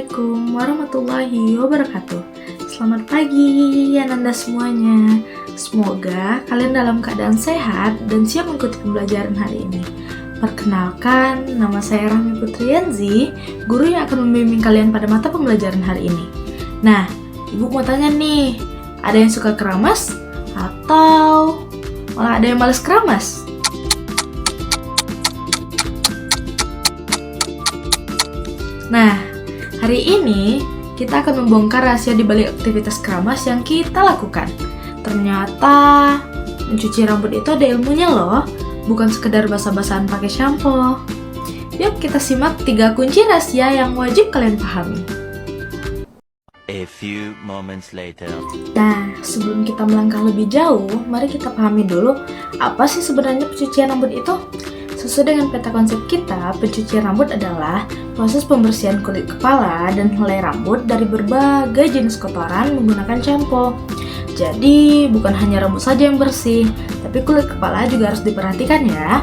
Assalamualaikum warahmatullahi wabarakatuh. Selamat pagi Ananda semuanya. Semoga kalian dalam keadaan sehat dan siap mengikuti pembelajaran hari ini. Perkenalkan, nama saya Rahmi Putriyanzi, guru yang akan membimbing kalian pada mata pembelajaran hari ini. Nah, ibu mau tanya nih, ada yang suka keramas? Atau malah ada yang males keramas? Nah, hari ini kita akan membongkar rahasia di balik aktivitas keramas yang kita lakukan. Ternyata mencuci rambut itu ada ilmunya loh, bukan sekedar basa-basahan pakai shampoo. Yuk kita simak 3 kunci rahasia yang wajib kalian pahami. A few moments later. Nah, sebelum kita melangkah lebih jauh, mari kita pahami dulu apa sih sebenarnya pencucian rambut itu. Sesuai dengan peta konsep kita, pencucian rambut adalah proses pembersihan kulit kepala dan helai rambut dari berbagai jenis kotoran menggunakan shampoo. Jadi, bukan hanya rambut saja yang bersih, tapi kulit kepala juga harus diperhatikan ya.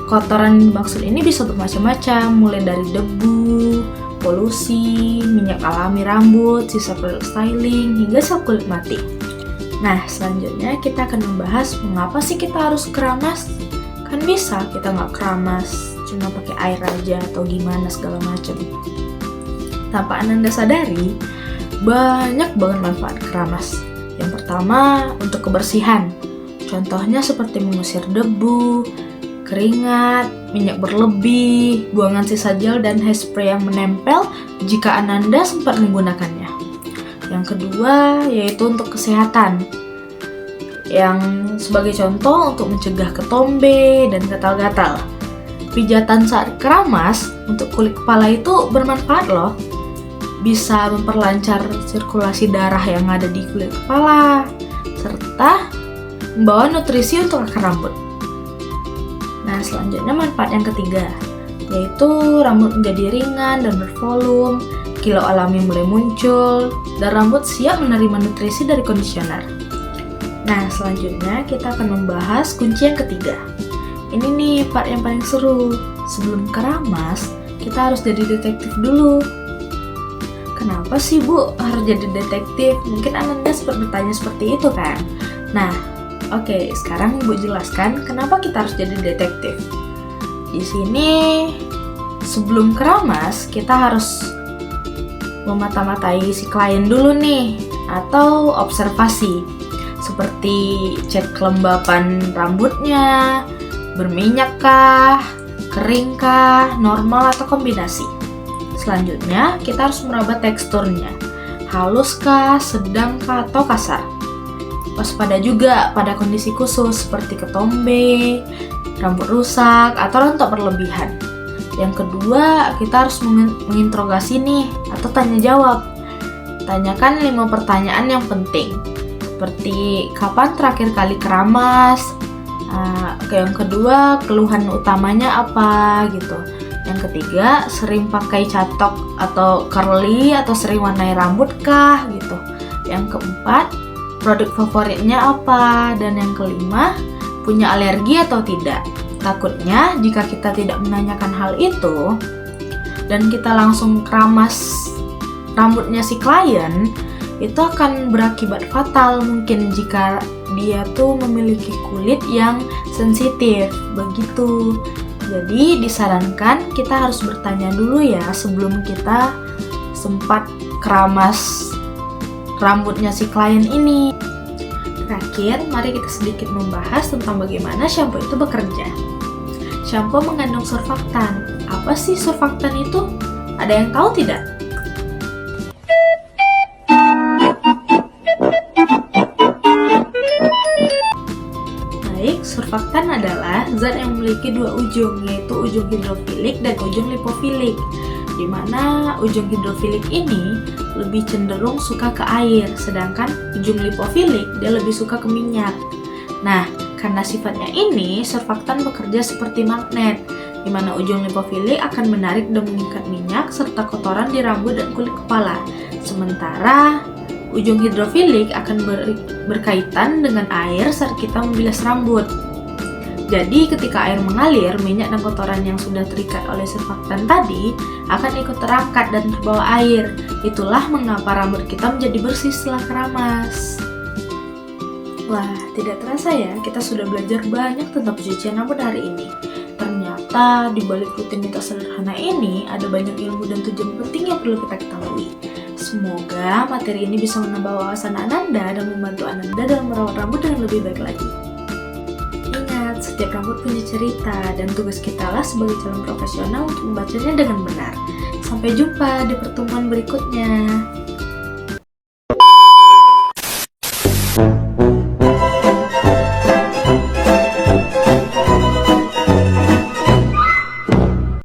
Kotoran yang dimaksud ini bisa bermacam-macam, mulai dari debu, polusi, minyak alami rambut, sisa produk styling, hingga sel kulit mati. Nah, selanjutnya kita akan membahas mengapa sih kita harus keramas. Kan bisa kita nggak keramas, cuma pakai air aja atau gimana segala macam. Tanpa Ananda sadari, banyak banget manfaat keramas. Yang pertama, untuk kebersihan. Contohnya seperti mengusir debu, keringat, minyak berlebih, buangan sisa gel dan hairspray yang menempel jika Ananda sempat menggunakannya. Yang kedua, yaitu untuk kesehatan. Yang sebagai contoh untuk mencegah ketombe dan gatal-gatal. Pijatan saat keramas untuk kulit kepala itu bermanfaat loh. Bisa memperlancar sirkulasi darah yang ada di kulit kepala, serta membawa nutrisi untuk akar rambut. Nah, selanjutnya manfaat yang ketiga, yaitu rambut menjadi ringan dan bervolume, kilau alami mulai muncul, dan rambut siap menerima nutrisi dari kondisioner. Nah, selanjutnya kita akan membahas kunci yang ketiga. Ini nih part yang paling seru. Sebelum keramas, kita harus jadi detektif dulu. Kenapa sih Bu harus jadi detektif? Mungkin Ananda sempat bertanya seperti itu kan? Nah, oke, sekarang Ibu jelaskan kenapa kita harus jadi detektif. Di sini, sebelum keramas, kita harus memata-matai si klien dulu nih, atau observasi. Seperti cek kelembapan rambutnya, berminyakkah, keringkah, normal atau kombinasi. Selanjutnya, kita harus meraba teksturnya, haluskah, sedangkah, atau kasar. Waspada juga pada kondisi khusus seperti ketombe, rambut rusak, atau rontok berlebihan. Yang kedua, kita harus menginterogasi nih, atau tanya jawab. Tanyakan 5 pertanyaan yang penting. Seperti kapan terakhir kali keramas, yang kedua keluhan utamanya apa gitu, yang ketiga sering pakai catok atau curly atau sering warnai rambut kah gitu, yang keempat produk favoritnya apa, dan yang kelima punya alergi atau tidak. Takutnya jika kita tidak menanyakan hal itu dan kita langsung keramas rambutnya si klien, itu akan berakibat fatal mungkin jika dia tuh memiliki kulit yang sensitif, begitu. Jadi disarankan kita harus bertanya dulu ya sebelum kita sempat keramas rambutnya si klien ini. Terakhir, mari kita sedikit membahas tentang bagaimana shampoo itu bekerja. Shampoo mengandung surfaktan. Apa sih surfaktan itu? Ada yang tahu tidak? Surfaktan adalah zat yang memiliki 2 ujung, yaitu ujung hidrofilik dan ujung lipofilik. Di mana ujung hidrofilik ini lebih cenderung suka ke air, sedangkan ujung lipofilik dia lebih suka ke minyak. Nah, karena sifatnya ini, surfaktan bekerja seperti magnet, di mana ujung lipofilik akan menarik dan mengikat minyak serta kotoran di rambut dan kulit kepala. Sementara ujung hidrofilik akan berkaitan dengan air saat kita membilas rambut. Jadi ketika air mengalir, minyak dan kotoran yang sudah terikat oleh surfaktan tadi akan ikut terangkat dan terbawa air. Itulah mengapa rambut kita menjadi bersih setelah keramas. Wah, tidak terasa ya, kita sudah belajar banyak tentang pencucian rambut hari ini. Ternyata di balik rutinitas sederhana ini ada banyak ilmu dan tujuan penting yang perlu kita ketahui. Semoga materi ini bisa menambah wawasan Ananda dan membantu Ananda dalam merawat rambut dengan lebih baik lagi. Ingat, setiap rambut punya cerita dan tugas kita lah sebagai calon profesional untuk membacanya dengan benar. Sampai jumpa di pertemuan berikutnya.